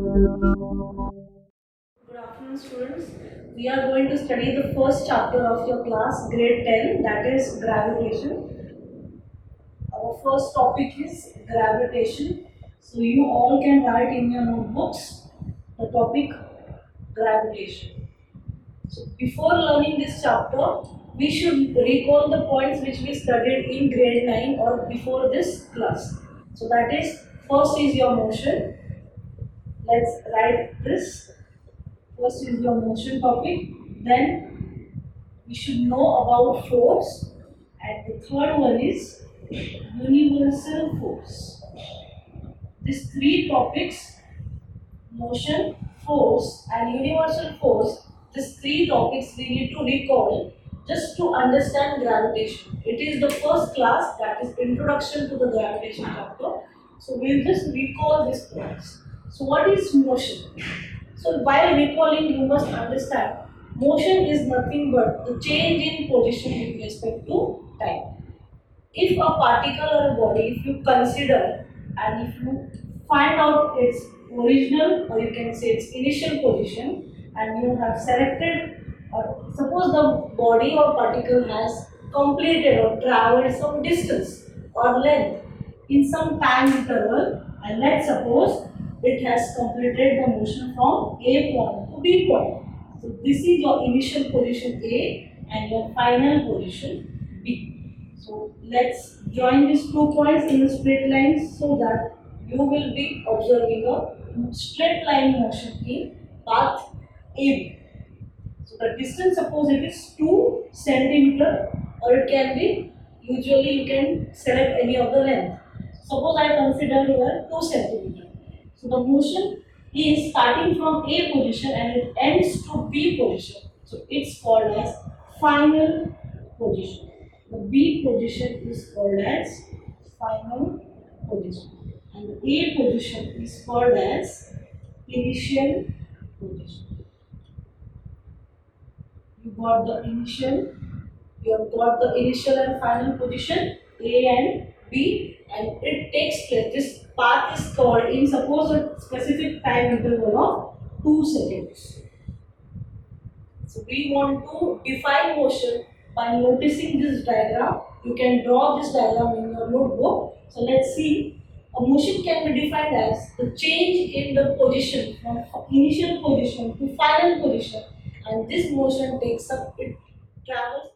Good afternoon, students. We are going to study the first chapter of your class, grade 10, that is gravitation. Our first topic is gravitation. So, you all can write in your notebooks the topic gravitation. So, before learning this chapter, we should recall the points which we studied in grade 9 or before this class. So, that is first is your motion. Let's write this. First is your motion topic, then we should know about force, and the third one is universal force. These three topics, motion, force and universal force, these three topics we need to recall just to understand gravitation. It is the first class, that is introduction to the gravitation chapter. So we will just recall these points. So what is motion? So while recalling, you must understand motion is nothing but the change in position with respect to time. If a particle or a body, if you consider and if you find out its original or you can say its initial position, and you have selected, or suppose the body or particle has completed or traveled some distance or length in some time interval, and let's suppose it has completed the motion from A point to B point. So this is your initial position A and your final position B. So let's join these 2 points in a straight line so that you will be observing a straight line motion in path AB. So the distance, suppose it is 2 centimeter, or it can be, usually you can select any of the length. Suppose I consider here 2 centimeter. So the motion is starting from A position and it ends to B position. So it's called as final position. The B position is called as final position. And the A position is called as initial position. You got the initial, you have got the initial and final position A and B, and it takes place. This path is covered in suppose a specific time interval of 2 seconds. So we want to define motion by noticing this diagram. You can draw this diagram in your notebook. So let's see. A motion can be defined as the change in the position from initial position to final position, and this motion takes up, it travels